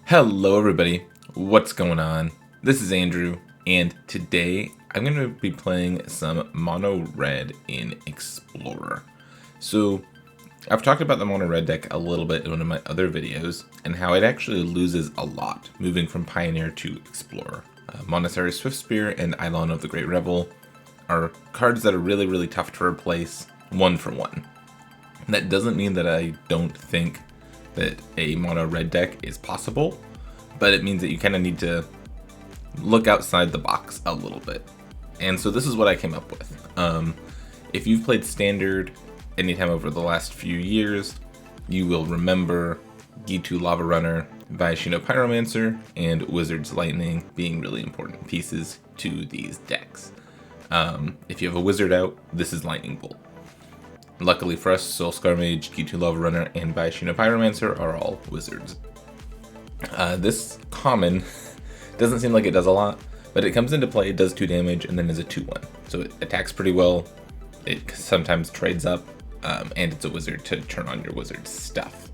Hello everybody, what's going on? This is Andrew, and today I'm going to be playing some mono red in Explorer. So I've talked about the mono red deck a little bit in one of my other videos, and how it actually loses a lot moving from Pioneer to Explorer. Monastery Swiftspear and Eidolon of the Great Revel are cards that are really tough to replace one for one. That doesn't mean that I don't think that a mono red deck is possible, but it means that you kind of need to look outside the box a little bit. And so this is what I came up with. If you've played Standard anytime over the last few years, you will remember G2 Lava Runner, Viashino Pyromancer, and Wizard's Lightning being really important pieces to these decks. If you have a Wizard out, this is Lightning Bolt. Luckily for us, Soulscar Mage, G2 Lava Runner, and Viashino Pyromancer are all wizards. This common doesn't seem like it does a lot, but it comes into play, it does 2 damage, and then is a 2/1. So it attacks pretty well, it sometimes trades up, and it's a wizard to turn on your wizard stuff.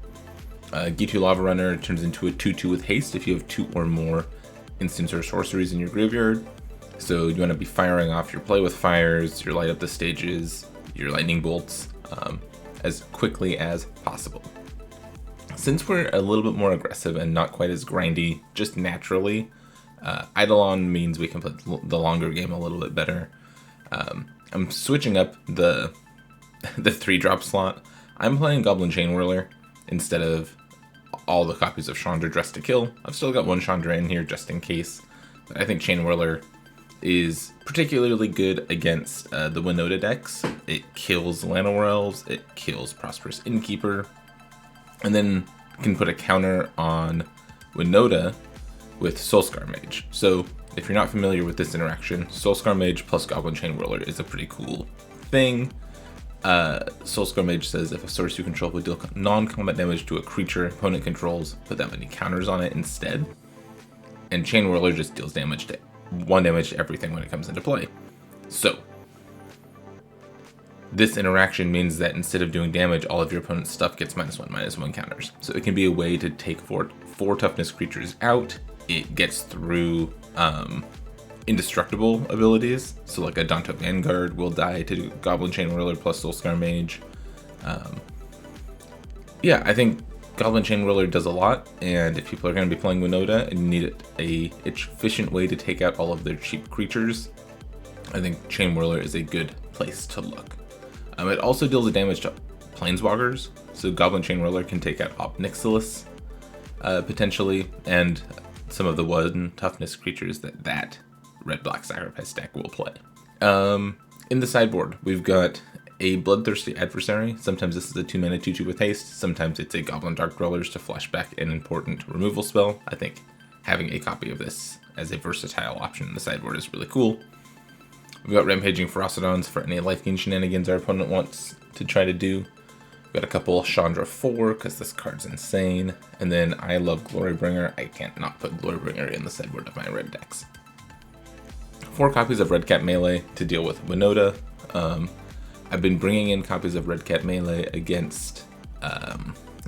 G2 Lava Runner turns into a 2/2 with haste if you have 2 or more instants or sorceries in your graveyard. So you want to be firing off your Play with Fires, your Light Up the Stages, your Lightning Bolts, as quickly as possible. Since we're a little bit more aggressive and not quite as grindy, just naturally, Eidolon means we can play the longer game a little bit better. I'm switching up the 3-drop slot. I'm playing Goblin Chain Whirler instead of all the copies of Chandra Dressed to Kill. I've still got one Chandra in here just in case, but I think Chain Whirler is particularly good against the Winota decks. It kills Llanowar Elves, it kills Prosperous Innkeeper, and then can put a counter on Winota with Soulscar Mage. So if you're not familiar with this interaction, Soulscar Mage plus Goblin Chain Whirler is a pretty cool thing. Soulscar Mage says if a source you control will deal non-combat damage to a creature opponent controls, put that many counters on it instead. And Chain Whirler just deals damage to 1 damage to everything when it comes into play. So this interaction means that instead of doing damage, all of your opponent's stuff gets -1/-1 counters. So it can be a way to take four toughness creatures out. It gets through indestructible abilities. So like a Danto Vanguard will die to Goblin Chain Whirler plus Soulscar Mage. Yeah, I think Goblin Chain Whirler does a lot, and if people are going to be playing Winota and need a efficient way to take out all of their cheap creatures, I think Chain Whirler is a good place to look. It also deals the damage to Planeswalkers, so Goblin Chain Whirler can take out Ob Nixilis, potentially, and some of the 1 toughness creatures that red-black sacrifice deck will play. In the sideboard, we've got a Bloodthirsty Adversary. Sometimes this is a 2-mana 2/2 with haste, sometimes it's a Goblin Dark Dwellers to flash back an important removal spell. I think having a copy of this as a versatile option in the sideboard is really cool. We've got Rampaging Ferocidons for any life gain shenanigans our opponent wants to try to do. We've got a couple Chandra 4 because this card's insane. And then I love Glorybringer. I can't not put Glorybringer in the sideboard of my red decks. 4 copies of Red Cat Melee to deal with Winota. I've been bringing in copies of Red Cat Melee against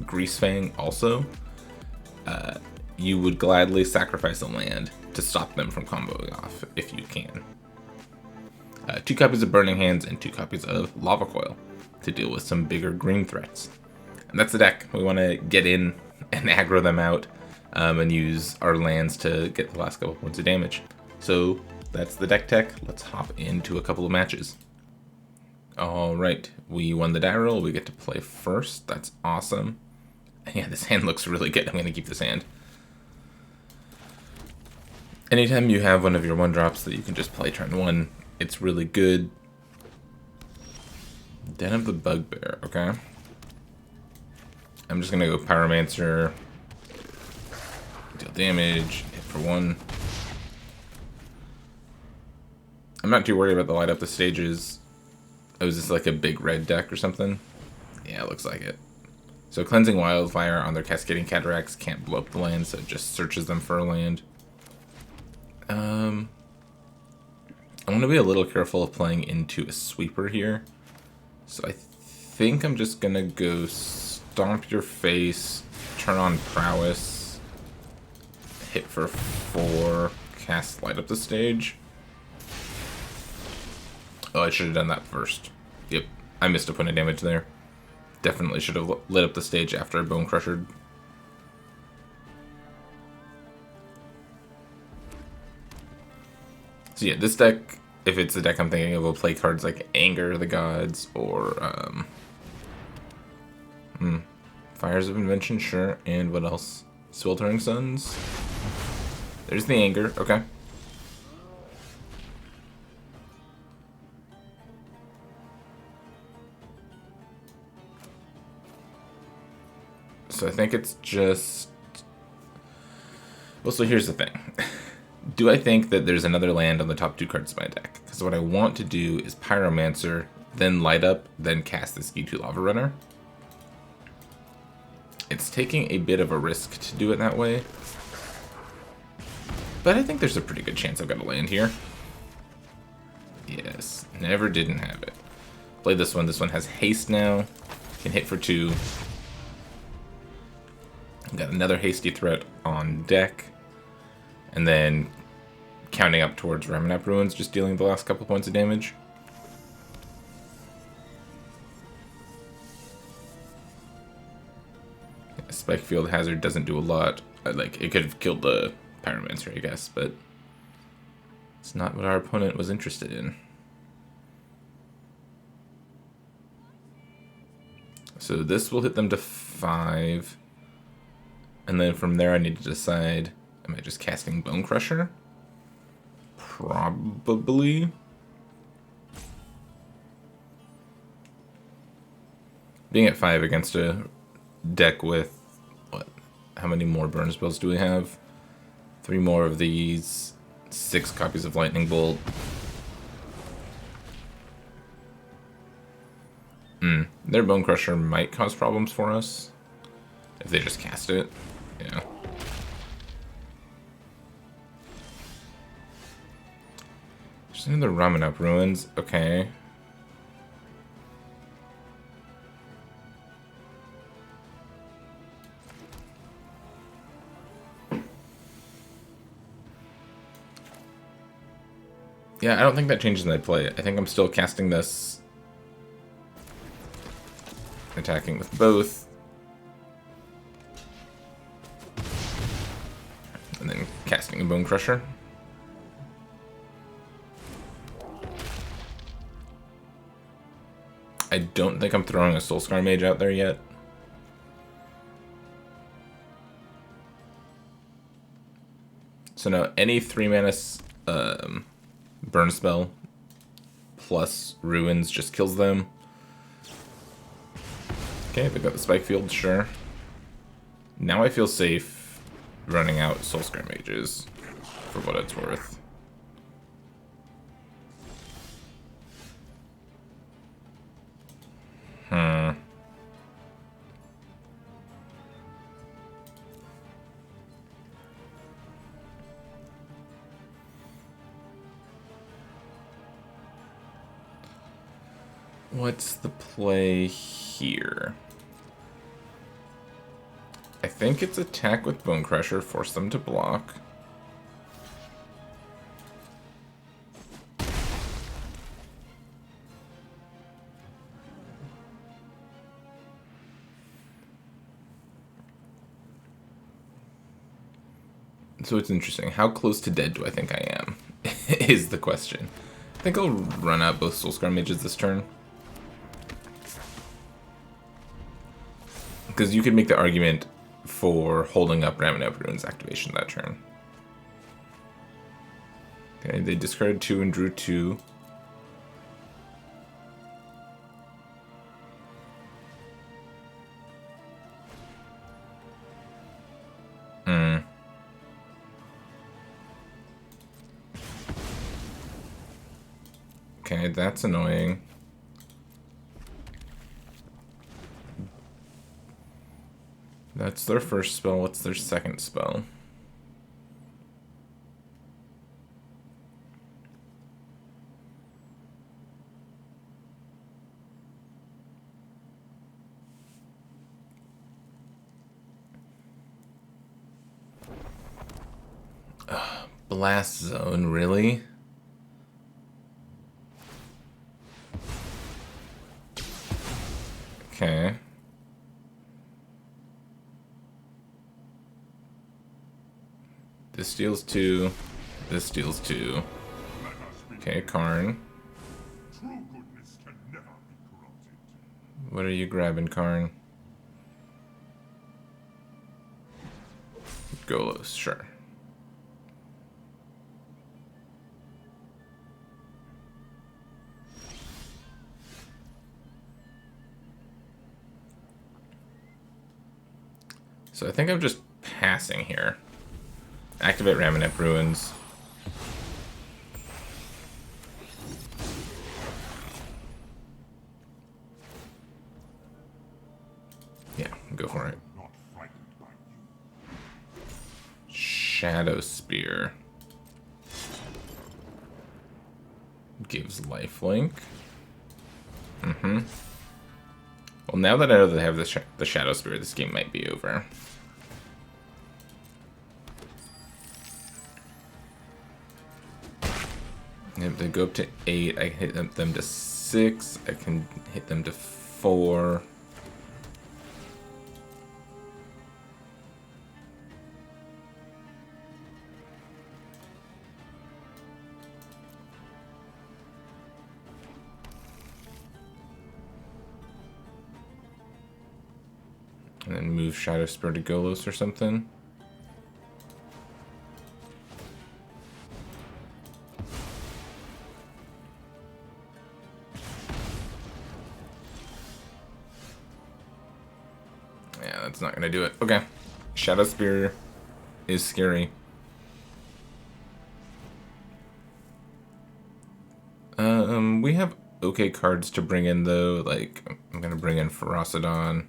Greasefang also. You would gladly sacrifice a land to stop them from comboing off if you can. 2 copies of Burning Hands and 2 copies of Lava Coil to deal with some bigger green threats. And that's the deck. We want to get in and aggro them out and use our lands to get the last couple points of damage. So that's the deck tech. Let's hop into a couple of matches. Alright, we won the die roll. We get to play first. That's awesome. Yeah, this hand looks really good. I'm going to keep this hand. Anytime you have one of your 1-drops that you can just play turn 1, it's really good. Den of the Bugbear, okay. I'm just gonna go Pyromancer, deal damage, hit for 1. I'm not too worried about the Light Up the Stages. Oh, is this like a big red deck or something? Yeah, it looks like it. So Cleansing Wildfire on their Cascading Cataracts can't blow up the land, so it just searches them for a land. I want to be a little careful of playing into a sweeper here. So I think I'm just going to go Stomp Your Face, turn on Prowess, hit for 4, cast light up the stage. Oh, I should have done that first. Yep, I missed a point of damage there. Definitely should have lit up the stage after I Bone Crushed. So yeah, this deck, if it's the deck I'm thinking of, will play cards like Anger the Gods or Fires of Invention, sure. And what else? Sweltering Suns. There's the Anger, okay. So I think it's just... Well, so here's the thing. Do I think that there's another land on the top 2 cards of my deck? Because what I want to do is Pyromancer, then Light Up, then cast this E2 Lava Runner. It's taking a bit of a risk to do it that way. But I think there's a pretty good chance I've got a land here. Yes, never didn't have it. Play this one. This one has haste now. Can hit for 2. Got another hasty threat on deck. And then counting up towards Ramunap Ruins, just dealing the last couple points of damage. Spike Field Hazard doesn't do a lot. Like, it could have killed the Pyromancer, I guess, but it's not what our opponent was interested in. So this will hit them to 5. And then from there I need to decide, am I just casting Bone Crusher? Probably. Being at 5 against a deck with, what, how many more burn spells do we have? 3 more of these, 6 copies of Lightning Bolt. Their Bone Crusher might cause problems for us if they just cast it. Yeah. Just in the Ramunap Ruins. Okay. Yeah, I don't think that changes when I play it. I think I'm still casting this. Attacking with both. And then casting a Bone Crusher. I don't think I'm throwing a Soulscar Mage out there yet. So now any 3-mana burn spell plus Ruins just kills them. Okay, they've got the Spike Field, sure. Now I feel safe running out Soulscar Mages, for what it's worth. What's the play here? I think it's attack with Bone Crusher, force them to block. So it's interesting. How close to dead do I think I am? Is the question. I think I'll run out both Soulscar Mages this turn. Because you could make the argument for holding up Ramunap Ruins activation that turn. Okay, they discarded 2 and drew 2. Okay, that's annoying. That's their first spell. What's their second spell? Blast Zone, really? Okay. This deals 2. This deals 2. Okay, Karn. What are you grabbing, Karn? Golos, sure. So I think I'm just passing here. Activate Ramonette Ruins. Yeah, go for it. Shadow Spear. Gives lifelink. Well, now that I know that I have the Shadow Spear, this game might be over. If they go up to 8, I can hit them to 6. I can hit them to 4. And then move Shadow Spear to Golos or something. Yeah, that's not gonna do it. Okay. Shadow Spear is scary. We have okay cards to bring in though. Like, I'm gonna bring in Ferocidon.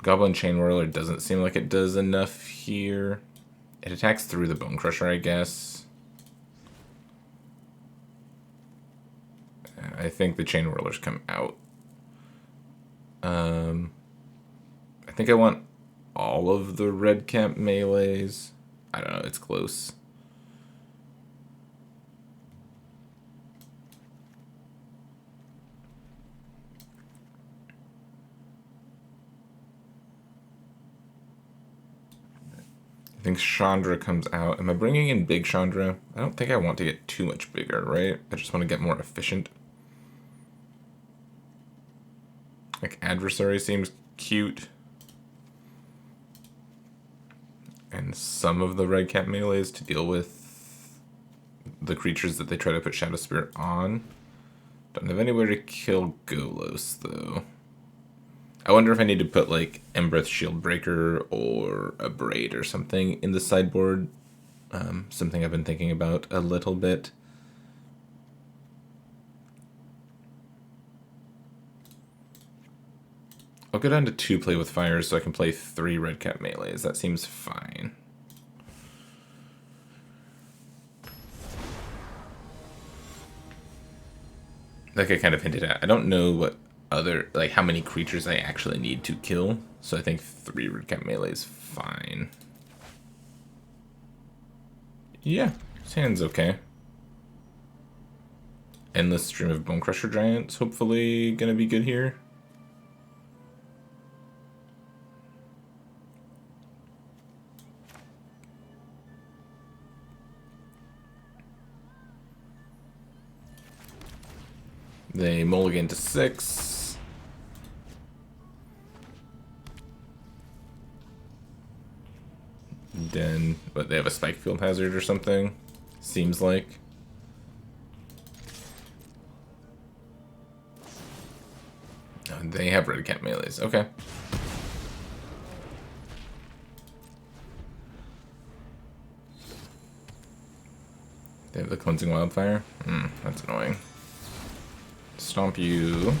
Goblin Chain Whirler doesn't seem like it does enough here. It attacks through the Bone Crusher, I guess. I think the Chain Whirlers come out. I think I want all of the red camp melees. I don't know, it's close. I think Chandra comes out. Am I bringing in big Chandra? I don't think I want to get too much bigger, right? I just want to get more efficient. Like, Adversary seems cute. And some of the red cap melees to deal with the creatures that they try to put Shadow Spear on. Don't have anywhere to kill Golos, though. I wonder if I need to put, like, Embereth Shield Breaker or a Braid or something in the sideboard. Something I've been thinking about a little bit. I'll go down to 2 Play with Fires so I can play 3 red cap melees. That seems fine. Like I kind of hinted at, I don't know what other, like, how many creatures I actually need to kill, so I think 3 red cap melee is fine. Yeah, this hand's okay. Endless Stream of Bone Crusher Giants, hopefully gonna be good here. They mulligan to 6. Then, but they have a Spike Field Hazard or something, seems like. Oh, they have red cap melees, okay. They have the Cleansing Wildfire? That's annoying. Stomp you.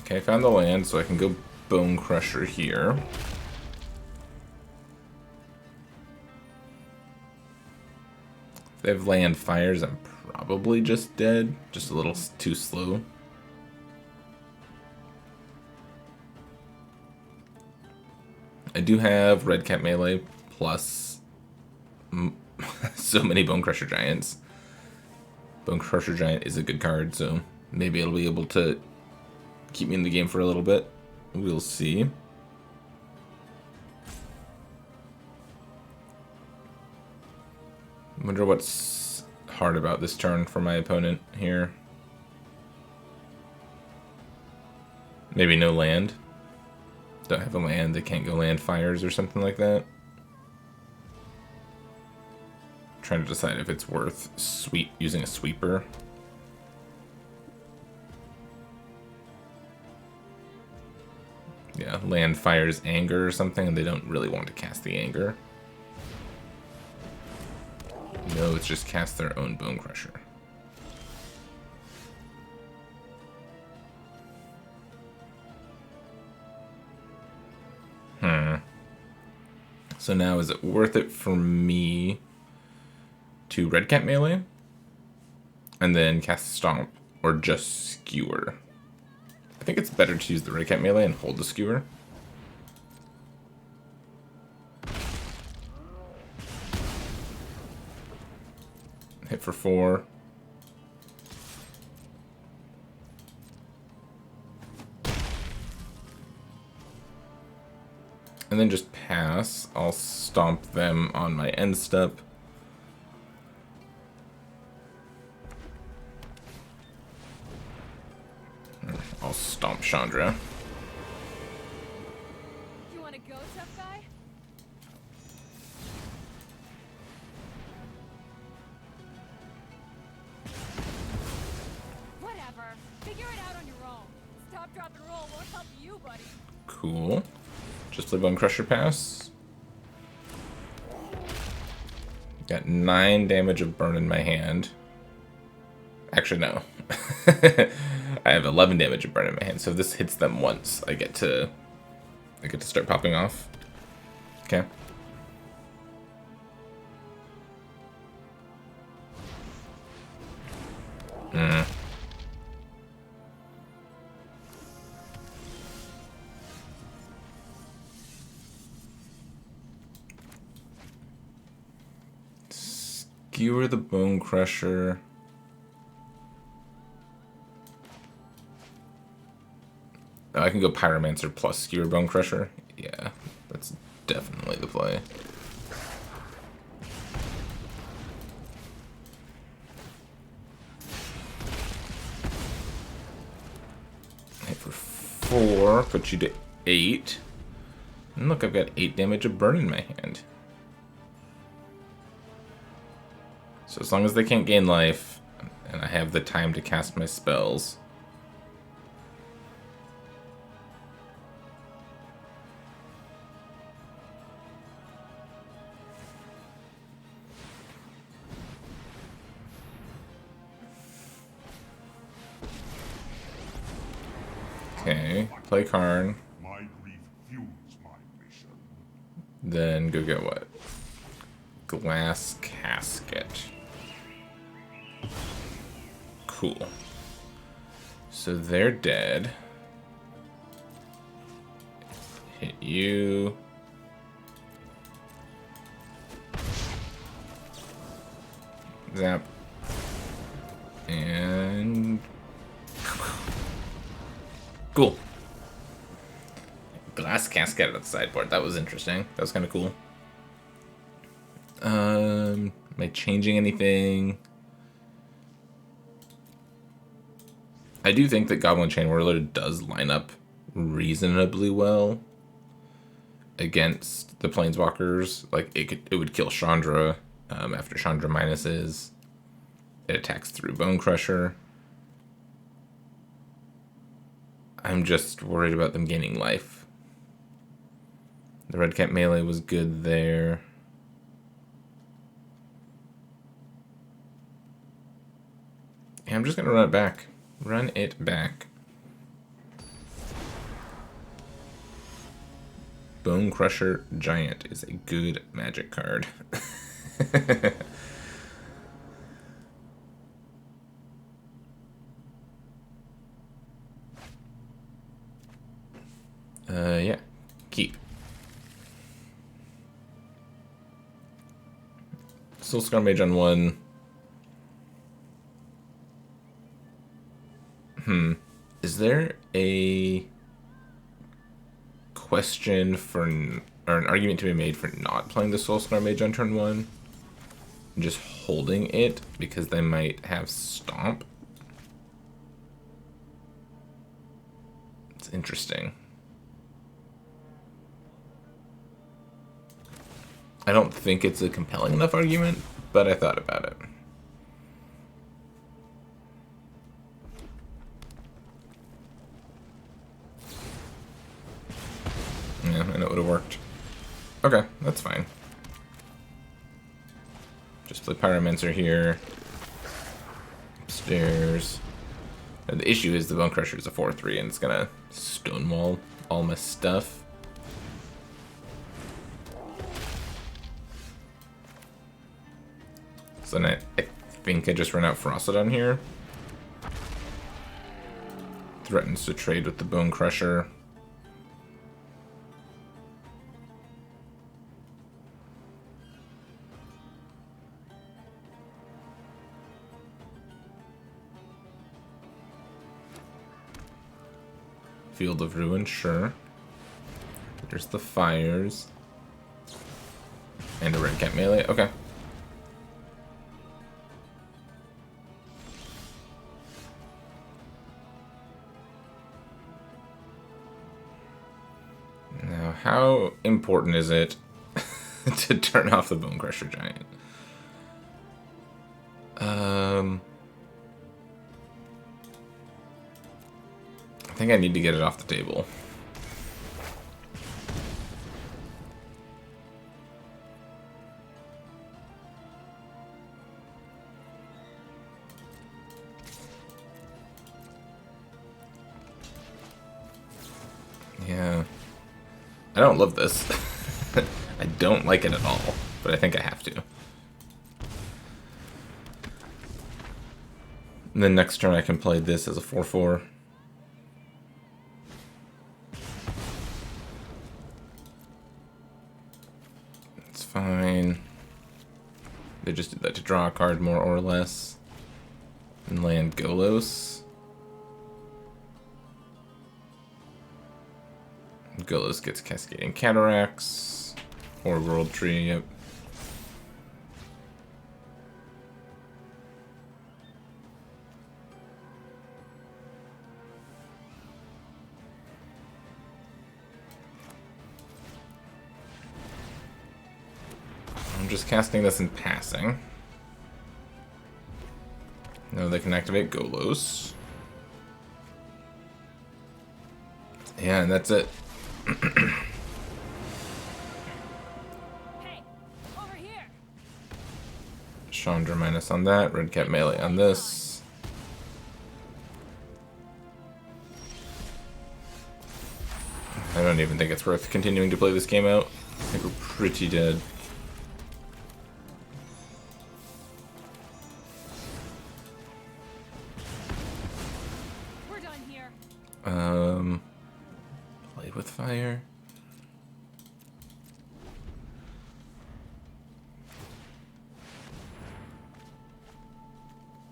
Okay, I found the land, so I can go Bone Crusher here. If they have land fires, I'm probably just dead. Just a little too slow. I do have Red Cat Melee plus so many Bone Crusher Giants. Bone Crusher Giant is a good card, so maybe it'll be able to keep me in the game for a little bit. We'll see. I wonder what's hard about this turn for my opponent here. Maybe no land. Don't have a land, they can't go land fires or something like that. Trying to decide if it's worth using a sweeper. Yeah, land fires anger or something, and they don't really want to cast the anger. No, it's just cast their own Bone Crusher. So now, is it worth it for me to Red Cat Melee and then cast Stomp, or just Skewer? I think it's better to use the Red Cat Melee and hold the Skewer. Hit for 4. And then just pass. I'll stomp them on my end step. I'll stomp Chandra. You wanna go, tough guy? Whatever. Figure it out on your own. Stop, drop, and roll won't help you, buddy. Cool. Just play Bone Crusher pass. Got 9 damage of burn in my hand. Actually, no. I have 11 damage of burn in my hand. So if this hits them once, I get to start popping off. Okay. Skewer the Bone Crusher. Oh, I can go Pyromancer plus Skewer Bone Crusher. Yeah, that's definitely the play. Hit for 4, put you to 8. And look, I've got 8 damage of burn in my hand. So as long as they can't gain life, and I have the time to cast my spells. Okay, play Karn. Then go get what? Glass Casket. Cool. So they're dead. Hit you. Zap. And... Cool. Glass Casket at the sideboard. That was interesting. That was kind of cool. Am I changing anything? I do think that Goblin Chain Whirler does line up reasonably well against the Planeswalkers. Like, it would kill Chandra after Chandra minuses. It attacks through Bone Crusher. I'm just worried about them gaining life. The Red Cat Melee was good there. Yeah, I'm just gonna run it back. Run it back. Bone Crusher Giant is a good Magic card. Yeah. Keep. Soulscar Mage on 1. Is there a question for, or an argument to be made for not playing the Soulscar Mage on turn 1? And just holding it because they might have Stomp? It's interesting. I don't think it's a compelling enough argument, but I thought about it. Yeah, I know it would have worked. Okay, that's fine. Just play Pyromancer here. Upstairs. And the issue is the Bone Crusher is a 4/3 and it's gonna stonewall all my stuff. So then I think I just run out Frostodon here. Threatens to trade with the Bone Crusher. Field of Ruin, sure. There's the fires. And a red cat melee, okay. Now, how important is it to turn off the Bone Crusher Giant? I think I need to get it off the table. Yeah. I don't love this. I don't like it at all, but I think I have to. And then next turn I can play this as a 4/4. It's fine. They just did that to draw a card more or less. And land Golos. Golos gets Cascading Cataracts. Or World Tree, yep. I'm just casting this in passing. Now they can activate Golos. Yeah, and that's it. Hey, over here. Chandra minus on that, red cat melee on this. I don't even think it's worth continuing to play this game out. I think we're pretty dead. We're done here. Play with fire.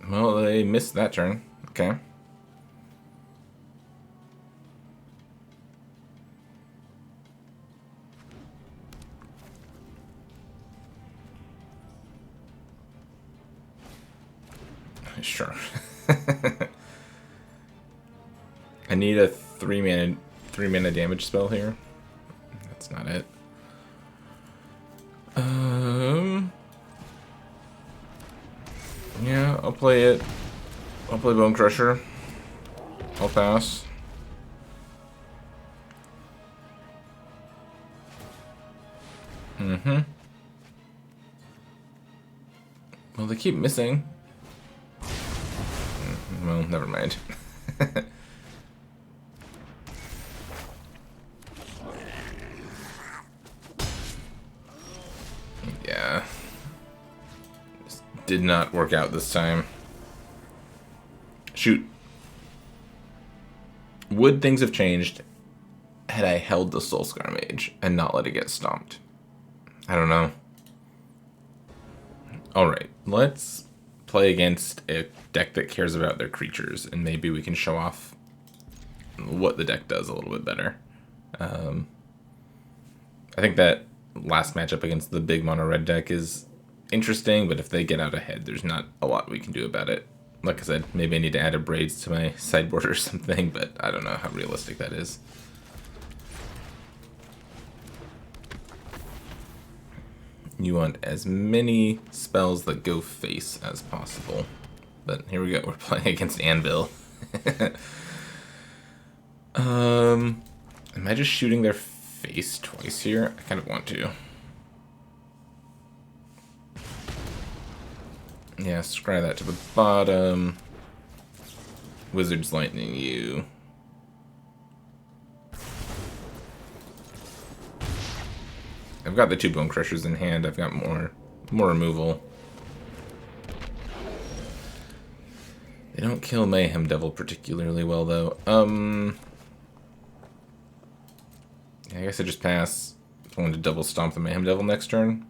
Well, they missed that turn. Okay. Sure. I need a 3-mana damage spell here. That's not it. Yeah, I'll play it. I'll play Bone Crusher. I'll pass. Well, they keep missing. Well, never mind. Yeah. This did not work out this time. Shoot. Would things have changed had I held the Soulscar Mage and not let it get stomped? I don't know. Alright, let's play against a deck that cares about their creatures, and maybe we can show off what the deck does a little bit better. I think that last matchup against the big mono red deck is interesting, but if they get out ahead, there's not a lot we can do about it. Like I said, maybe I need to add a braids to my sideboard or something, but I don't know how realistic that is. You want as many spells that go face as possible. But here we go, we're playing against Anvil. Am I just shooting their face twice here? I kind of want to. Yeah, scry that to the bottom. Wizard's Lightning you. I've got the 2 Bone Crushers in hand. I've got more removal. They don't kill Mayhem Devil particularly well, though. I guess I just pass. I want to double stomp the Mayhem Devil next turn.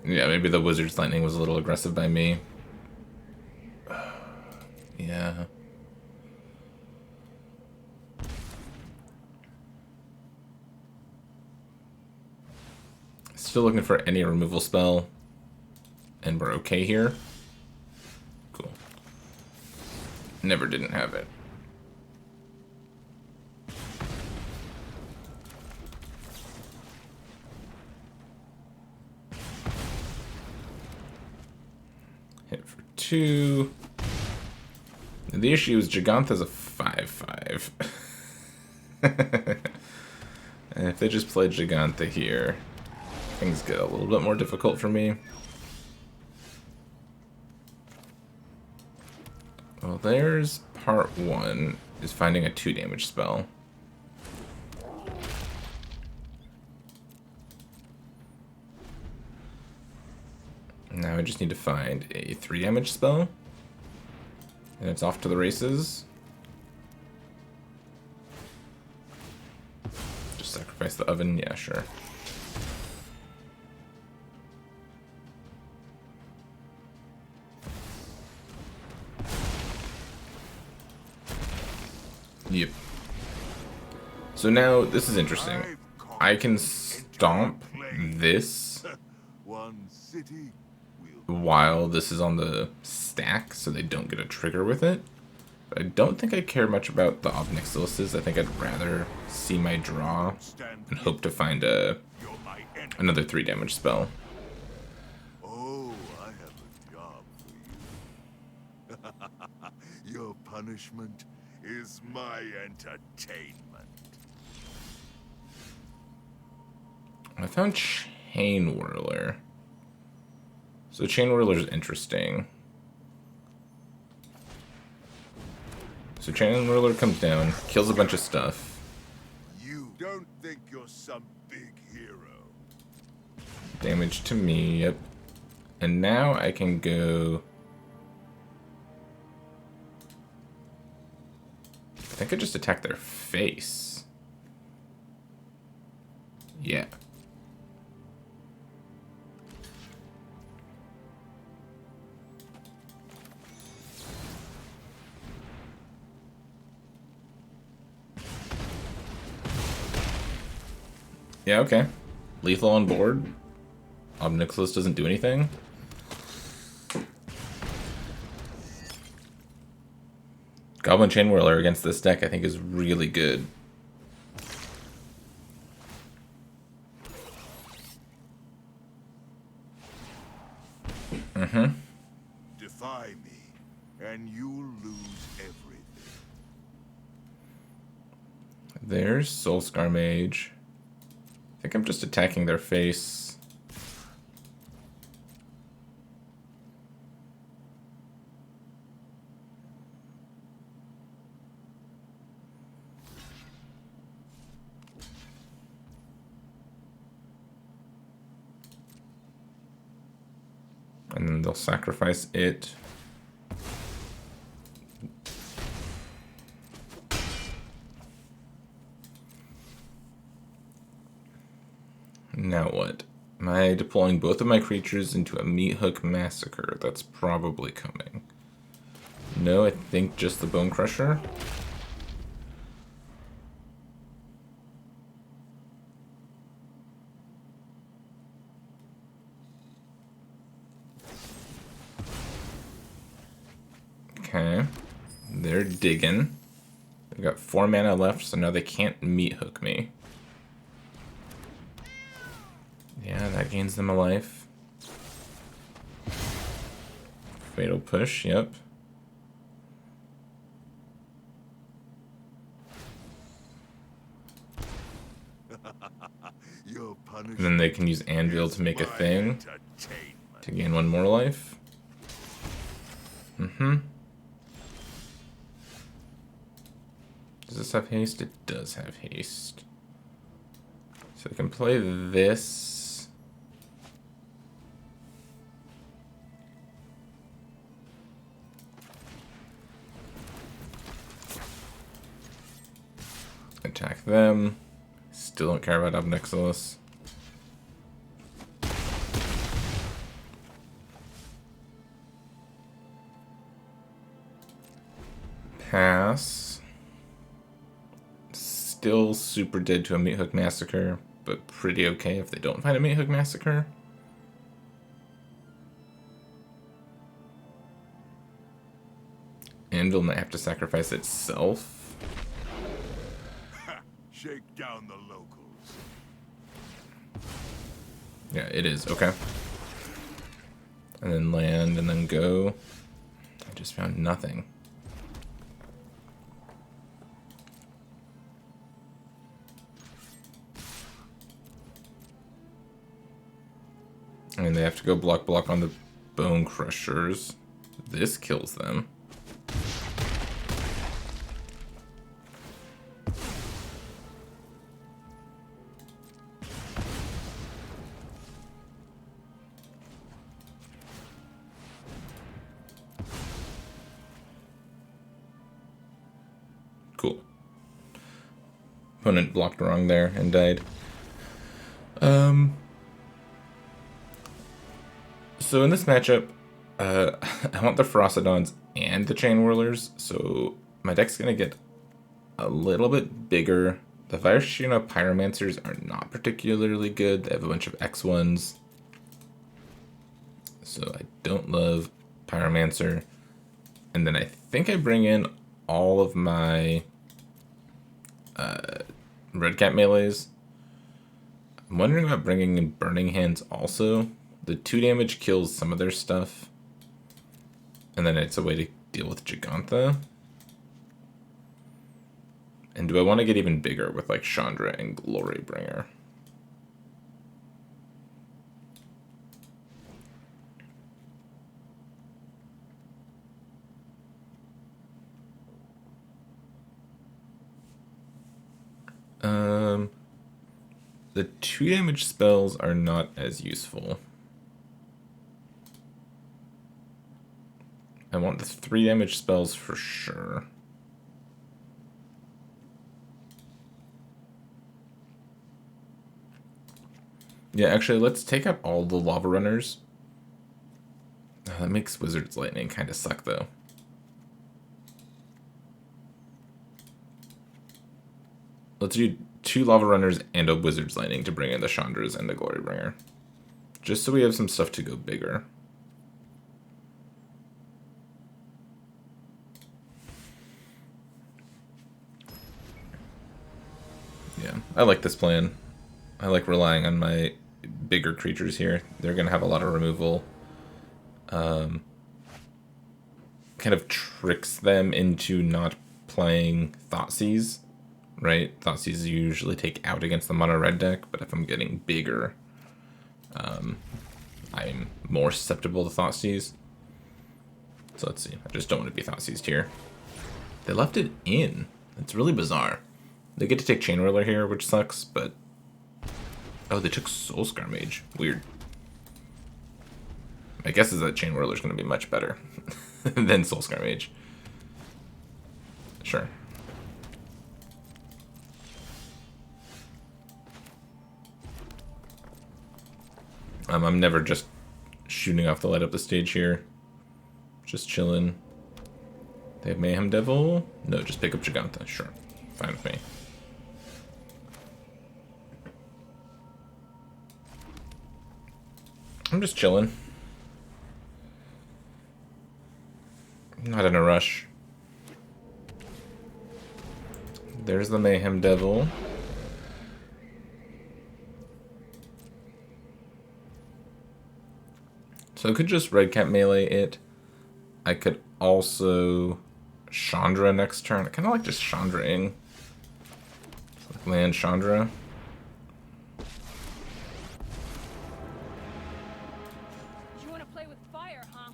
Yeah, maybe the Wizard's Lightning was a little aggressive by me. Yeah. Still looking for any removal spell. And we're okay here. Cool. Never didn't have it. Hit for 2. The issue is Gigantha's a 5/5. And if they just play Gigantha here, things get a little bit more difficult for me. Well, there's part 1, is finding a 2 damage spell. Now I just need to find a 3 damage spell. And it's off to the races. Just sacrifice the oven, yeah, sure. Yep. So now, this is interesting. I can stomp this while this is on the stack, so they don't get a trigger with it. But I don't think I care much about the Ob Nixiluses. I think I'd rather see my draw and hope to find another 3 damage spell. Oh, I have a job for you. Your punishment is my entertainment. I found Chain Whirler. So Chain Whirler is interesting. So Chain Whirler comes down, kills a bunch of stuff. You don't think you're some big hero. Damage to me, yep. And now I can go... I think I just attack their face. Yeah. Yeah, okay. Lethal on board. Ob Nixilis doesn't do anything. Goblin Chain Whirler against this deck I think is really good. Defy me, and you'll lose everything. There's Soulscar Mage. I think I'm just attacking their face. And then they'll sacrifice it. Now what? Am I deploying both of my creatures into a meat hook massacre? That's probably coming. No, I think just the Bone Crusher. Okay. They're digging. They've got 4 mana left, so now they can't meat hook me. Yeah, that gains them a life. Fatal Push, yep. And then they can use Anvil to make a thing to gain 1 more life. Does this have haste? It does have haste. So I can play this. Attack them. Still don't care about Obnixilis. Pass. Still super dead to a meat hook massacre, but pretty okay if they don't find a meat hook massacre. Anvil might have to sacrifice itself. Shake down the locals. Yeah, it is. Okay. And then land, and then go. I just found nothing. And they have to go block on the Bone Crushers. This kills them. Cool. Opponent blocked wrong there and died. So in this matchup, I want the Ferocidons and the Chain Whirlers, so my deck's going to get a little bit bigger. The Virus-Shino Pyromancers are not particularly good. They have a bunch of X1s, so I don't love Pyromancer. And then I think I bring in all of my Red Cat melees. I'm wondering about bringing in Burning Hands also. The 2 damage kills some of their stuff. And then it's a way to deal with Gigantha. And do I want to get even bigger with like Chandra and Glorybringer? The 2 damage spells are not as useful. I want the 3 damage spells for sure. Yeah, actually, let's take out all the Lava Runners. That makes Wizard's Lightning kind of suck, though. Let's do 2 Lava Runners and a Wizard's Lightning to bring in the Chandras and the Glorybringer. Just so we have some stuff to go bigger. Yeah, I like this plan. I like relying on my bigger creatures here. They're going to have a lot of removal. Kind of tricks them into not playing Thoughtseize, right? Thoughtseize usually take out against the mono red deck, but if I'm getting bigger, I'm more susceptible to Thoughtseize. So let's see. I just don't want to be Thoughtseized here. They left it in. It's really bizarre. They get to take Chain Whirler here, which sucks, but... Oh, they took Soulscar Mage. Weird. My guess is that Chain Whirler is going to be much better than Soulscar Mage. Sure. I'm never just shooting off the light up the stage here. Just chilling. They have Mayhem Devil? No, just pick up Giganta. Sure. Fine with me. I'm just chilling. Not in a rush. There's the Mayhem Devil. So I could just Redcap melee it. I could also Chandra next turn. I kind of like just Chandraing. So land Chandra. You want to play with fire, huh?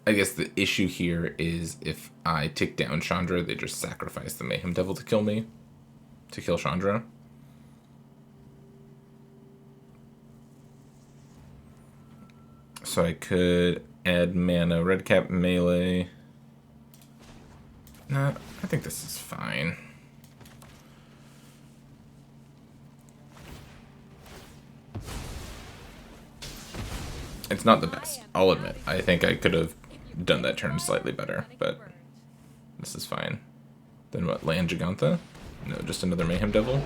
I guess the issue here is if I take down Chandra, they just sacrifice the Mayhem Devil to kill me. To kill Chandra. So I could add mana, Redcap melee. Nah, I think this is fine. It's not the best, I'll admit. I think I could have done that turn slightly better, but this is fine. Then what, land Giganta? No, just another Mayhem Devil.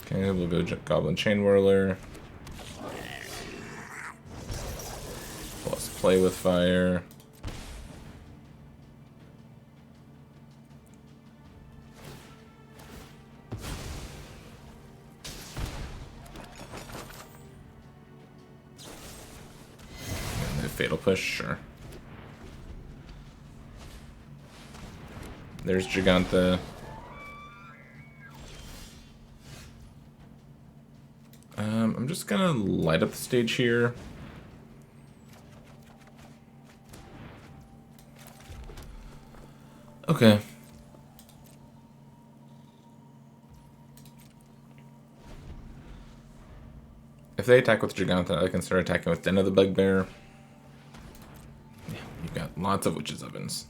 Okay, we'll go Goblin Chain Whirler. Plus play with fire. And the Fatal Push, sure. There's Giganta. I'm just gonna light up the stage here. Okay. If they attack with Giganta, I can start attacking with Den of the Bugbear. Yeah, you've got lots of Witch's Ovens.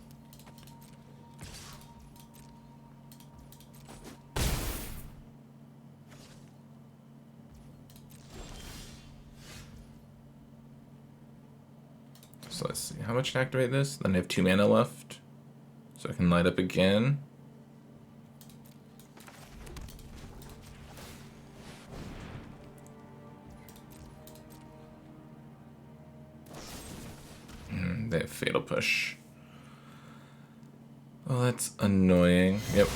So let's see, how much to activate this? Then I have 2 mana left. So I can light up again. They have Fatal Push. Well, that's annoying. Yep.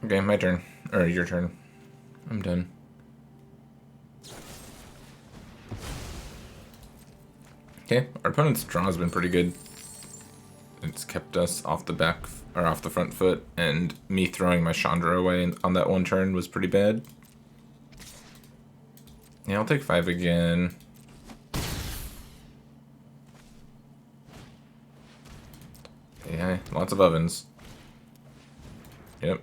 Okay, my turn. Or your turn. I'm done. Okay, our opponent's draw has been pretty good. It's kept us off the back, or off the front foot, and me throwing my Chandra away on that one turn was pretty bad. Yeah, I'll take 5 again. Yeah, lots of ovens. Yep.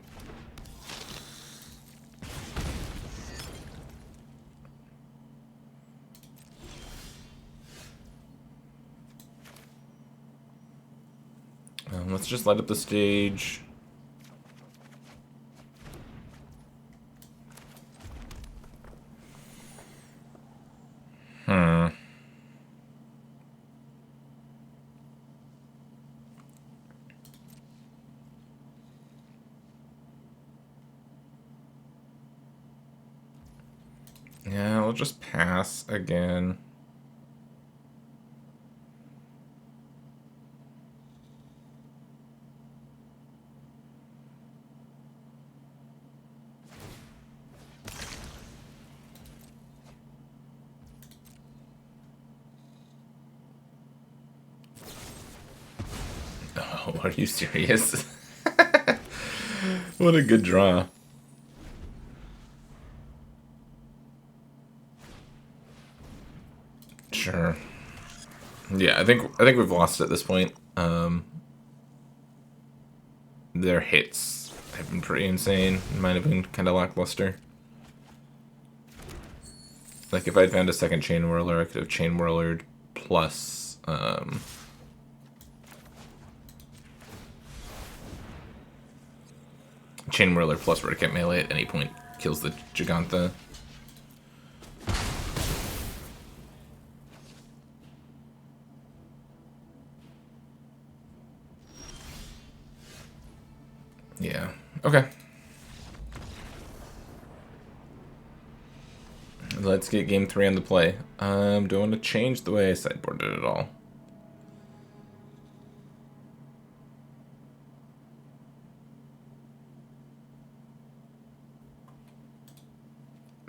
Let's just light up the stage. Yeah, we'll just pass again. Oh, are you serious? What a good draw. Sure. Yeah, I think we've lost at this point. Their hits have been pretty insane. Might have been kind of lackluster. Like if I'd found a second Chain Whirler, I could have Chain Whirlered plus Chain Whirler plus Verticat Melee at any point kills the Giganta. Yeah, okay. Let's get game 3 on the play. Do I want to change the way I sideboarded it at all?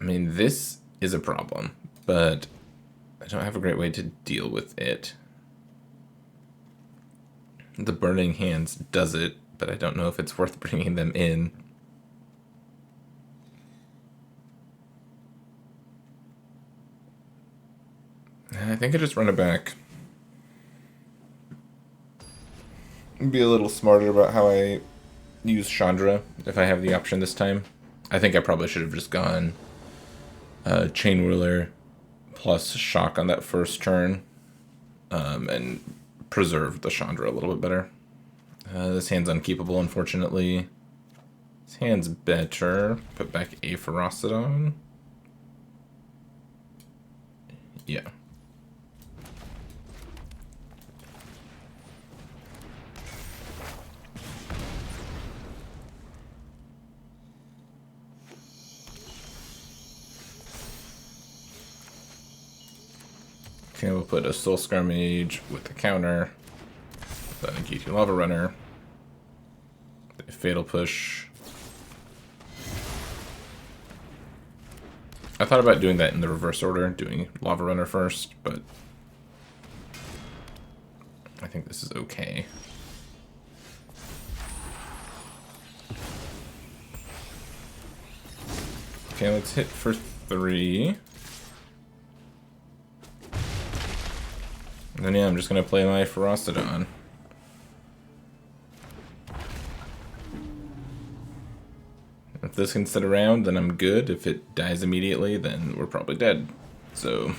I mean, this is a problem, but I don't have a great way to deal with it. The Burning Hands does it, but I don't know if it's worth bringing them in. I think I just run it back. Be a little smarter about how I use Chandra if I have the option this time. I think I probably should have just gone Chain Whirler plus Shock on that first turn and preserved the Chandra a little bit better. This hand's unkeepable, unfortunately. This hand's better. Put back a Ferocidon. Yeah. Okay, we'll put a Soul Scar Mage with a counter. Then a GT Lava Runner. A Fatal Push. I thought about doing that in the reverse order, doing Lava Runner first, but I think this is okay. Okay, let's hit for 3. And then yeah, I'm just gonna play my Ferocidon. If this can sit around, then I'm good. If it dies immediately, then we're probably dead. So,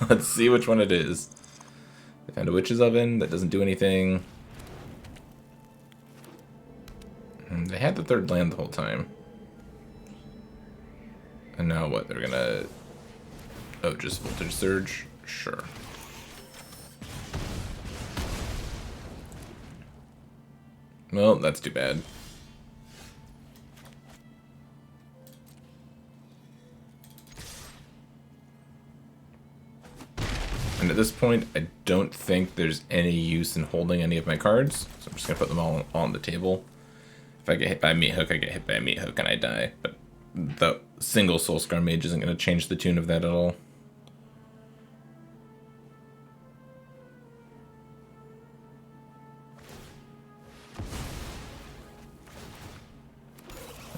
let's see which one it is. I found a Witch's Oven that doesn't do anything. And they had the 3rd land the whole time. And now what? They're gonna... Oh, just Voltage Surge? Sure. Well, that's too bad. And at this point, I don't think there's any use in holding any of my cards, so I'm just gonna put them all on the table. If I get hit by a Meat Hook, I get hit by a Meat Hook and I die. But the single Soul Scar Mage isn't gonna change the tune of that at all.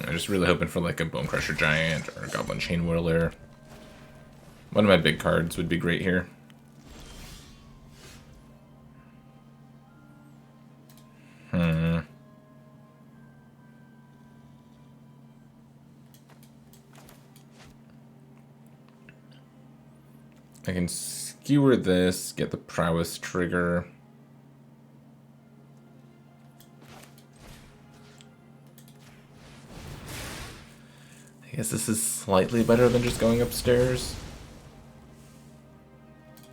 I'm just really hoping for like a Bone Crusher Giant or a Goblin Chain Whirler. One of my big cards would be great here. I can skewer this, get the Prowess trigger. I guess this is slightly better than just going upstairs.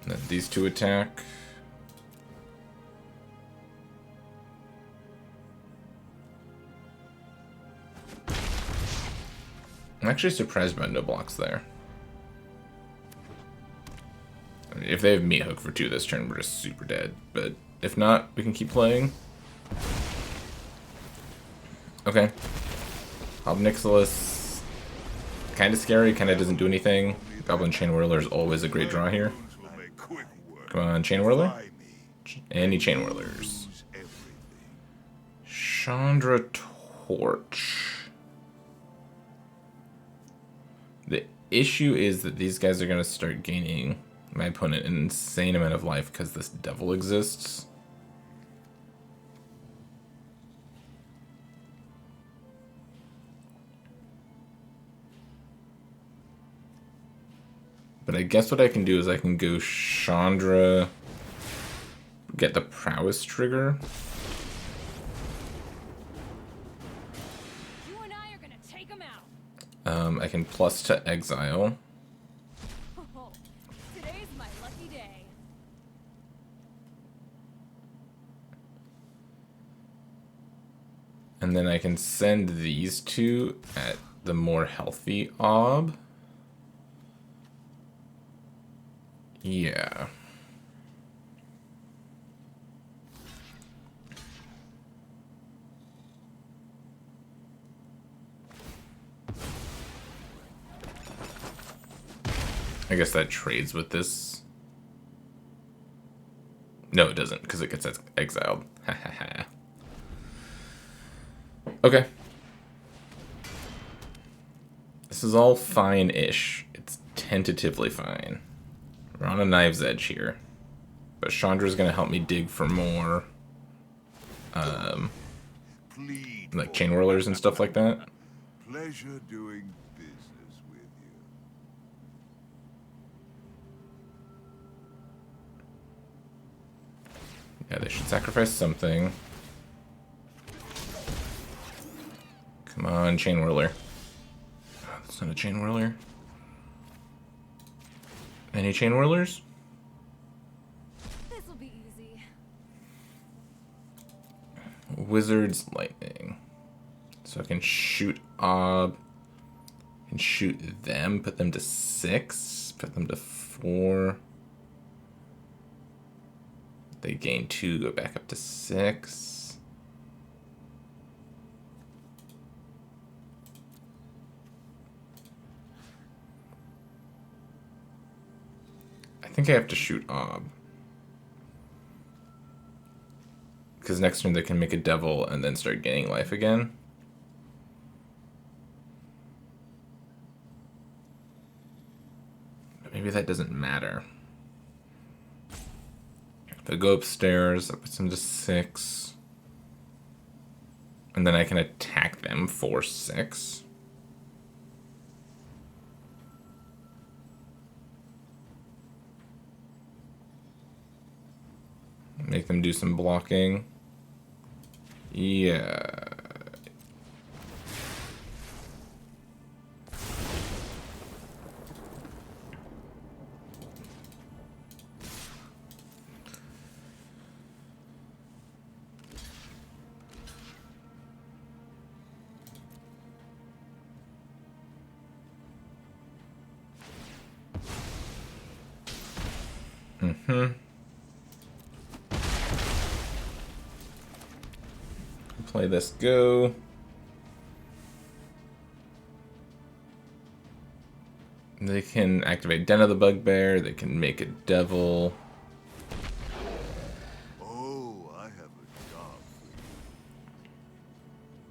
And then these two attack. I'm actually surprised about no blocks there. I mean, if they have Meat Hook for 2 this turn, we're just super dead. But if not, we can keep playing. Okay. Obnixilis. Kind of scary, kind of doesn't do anything. Goblin Chain Whirler is always a great draw here. Come on, Chain Whirler. Any Chain Whirlers. Chandra Torch. The issue is that these guys are going to start gaining my opponent an insane amount of life because this devil exists. But But I guess what I can do is I can go Chandra, get the prowess trigger. You and I are gonna take him out. I can plus to exile. Oh, today's my lucky day. And then I can send these two at the more healthy Ob. Yeah. I guess that trades with this. No, it doesn't, because it gets exiled. Okay. This is all fine-ish. It's tentatively fine. We're on a knife's edge here. But Chandra's gonna help me dig for more, like chain whirlers and stuff like that. Pleasure doing business with you. Yeah, they should sacrifice something. Come on, chain whirler. Oh, that's not a chain whirler. Any chain whirlers? This'll be easy. Wizard's lightning. So I can shoot Ob. I can shoot them, put them to 6, put them to 4. They gain 2, go back up to 6. I think I have to shoot Ob. Because next turn they can make a devil and then start gaining life again. But maybe that doesn't matter. If I go upstairs, that puts them to 6. And then I can attack them for 6. Make them do some blocking. Yeah. Play this go. They can activate Den of the Bugbear. They can make a devil. Oh, I have a job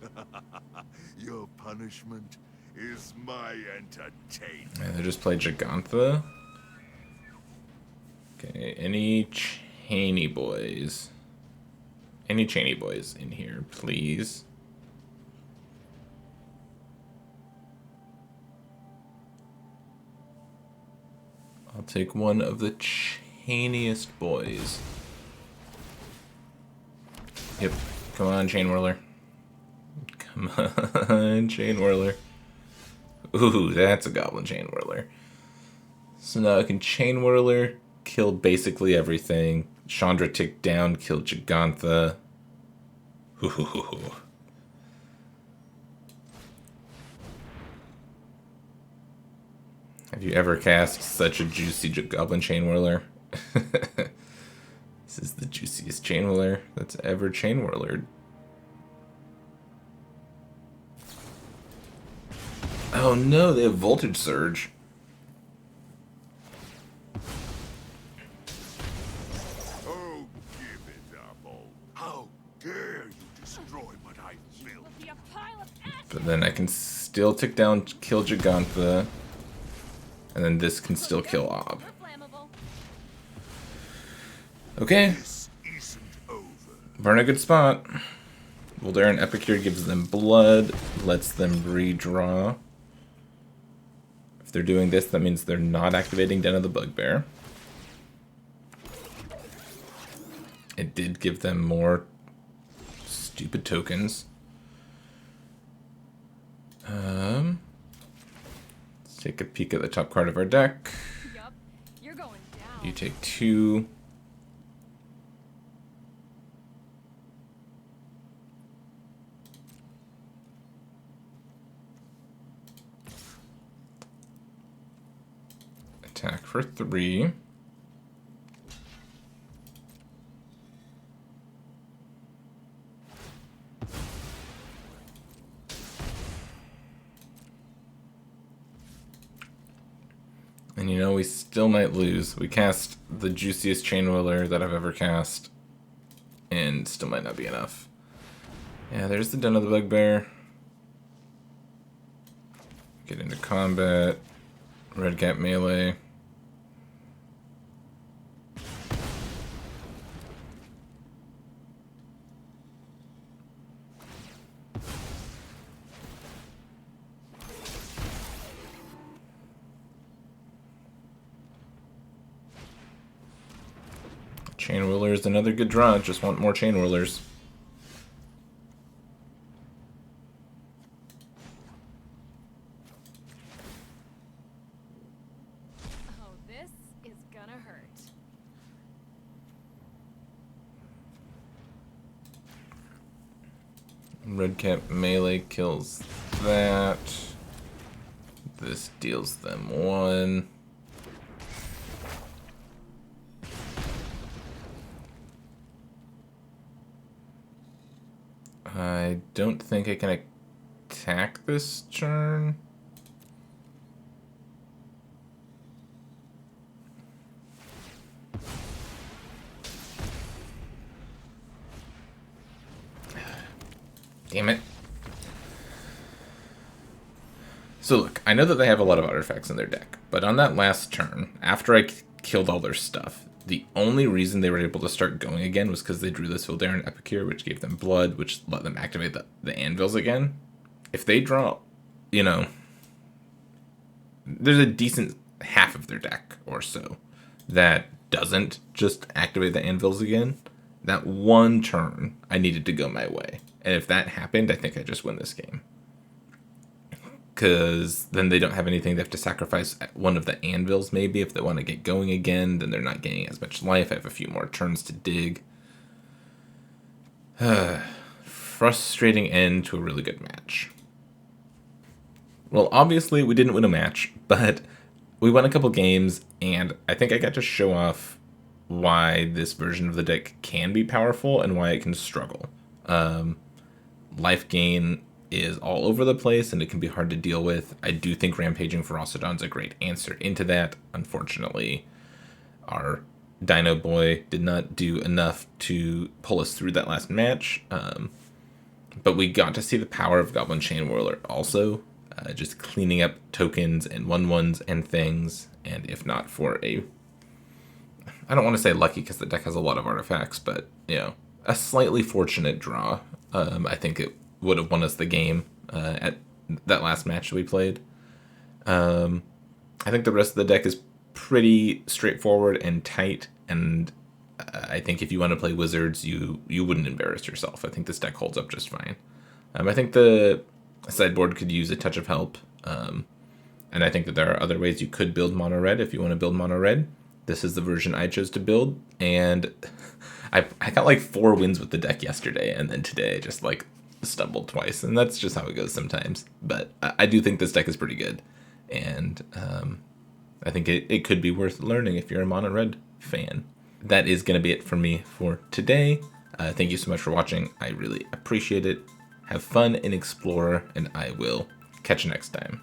for you. Your punishment is my entertainment. And they just play Gigantha. Okay, any chainy boys? Any chainy boys in here, please? I'll take one of the chainiest boys. Yep, come on, chain whirler. Come on, chain whirler. Ooh, that's a goblin chain whirler. So now I can chain whirler, kill basically everything. Chandra tick down, kill Gigantha. Ooh. Have you ever cast such a juicy goblin chain whirler? This is the juiciest chain whirler that's ever chain whirlered. Oh no, they have voltage surge. Oh, give it up, oh. How dare you destroy what I built? It'll be a pile of ash. But then I can still tick down, kill Gigantha. And then this can still kill Ob. They're flammable. Okay, This isn't over. we're in a good spot. Voldaren Epicure gives them blood, lets them redraw. If they're doing this, that means they're not activating Den of the Bugbear. It did give them more stupid tokens. Let's take a peek at the top card of our deck. Yup, you're going down. You take 2. Attack for 3. And you know, we still might lose. We cast the juiciest Chain Whirler that I've ever cast, and still might not be enough. Yeah, there's the Den of the Bugbear. Get into combat. Red Cap melee. Chain Whirler is another good draw. Just want more Chain Whirlers. Oh, this is gonna hurt. Red Cap melee kills that. This deals them 1. I don't think I can attack this turn. Damn it. So look, I know that they have a lot of artifacts in their deck, but on that last turn, after I killed all their stuff, the only reason they were able to start going again was because they drew this Vildaran Epicure, which gave them blood, which let them activate the anvils again. If they draw, you know, there's a decent half of their deck or so that doesn't just activate the anvils again. That one turn, I needed to go my way. And if that happened, I think I just win this game. Because then they don't have anything. They have to sacrifice one of the anvils, maybe, if they want to get going again. Then they're not gaining as much life. I have a few more turns to dig. Frustrating end to a really good match. Well, obviously, we didn't win a match, but we won a couple games, and I think I got to show off why this version of the deck can be powerful and why it can struggle. Life gain is all over the place, and it can be hard to deal with. I do think Rampaging Ferocidon's a great answer into that. Unfortunately, our Dino Boy did not do enough to pull us through that last match. But we got to see the power of Goblin Chain Whirler also, just cleaning up tokens and 1/1s and things. And if not for I don't want to say lucky because the deck has a lot of artifacts, but, you know, a slightly fortunate draw, I think it would have won us the game at that last match we played. I think the rest of the deck is pretty straightforward and tight, and I think if you want to play Wizards, you wouldn't embarrass yourself. I think this deck holds up just fine. I think the sideboard could use a touch of help, and I think that there are other ways you could build mono red if you want to build mono red. This is the version I chose to build, and I got like 4 wins with the deck yesterday, and then today I just like stumbled twice, and that's just how it goes sometimes. But I do think this deck is pretty good, and I think it could be worth learning if you're a mono red fan. That is going to be it for me for today. Thank you so much for watching. I really appreciate it. Have fun in Explorer, and I will catch you next time.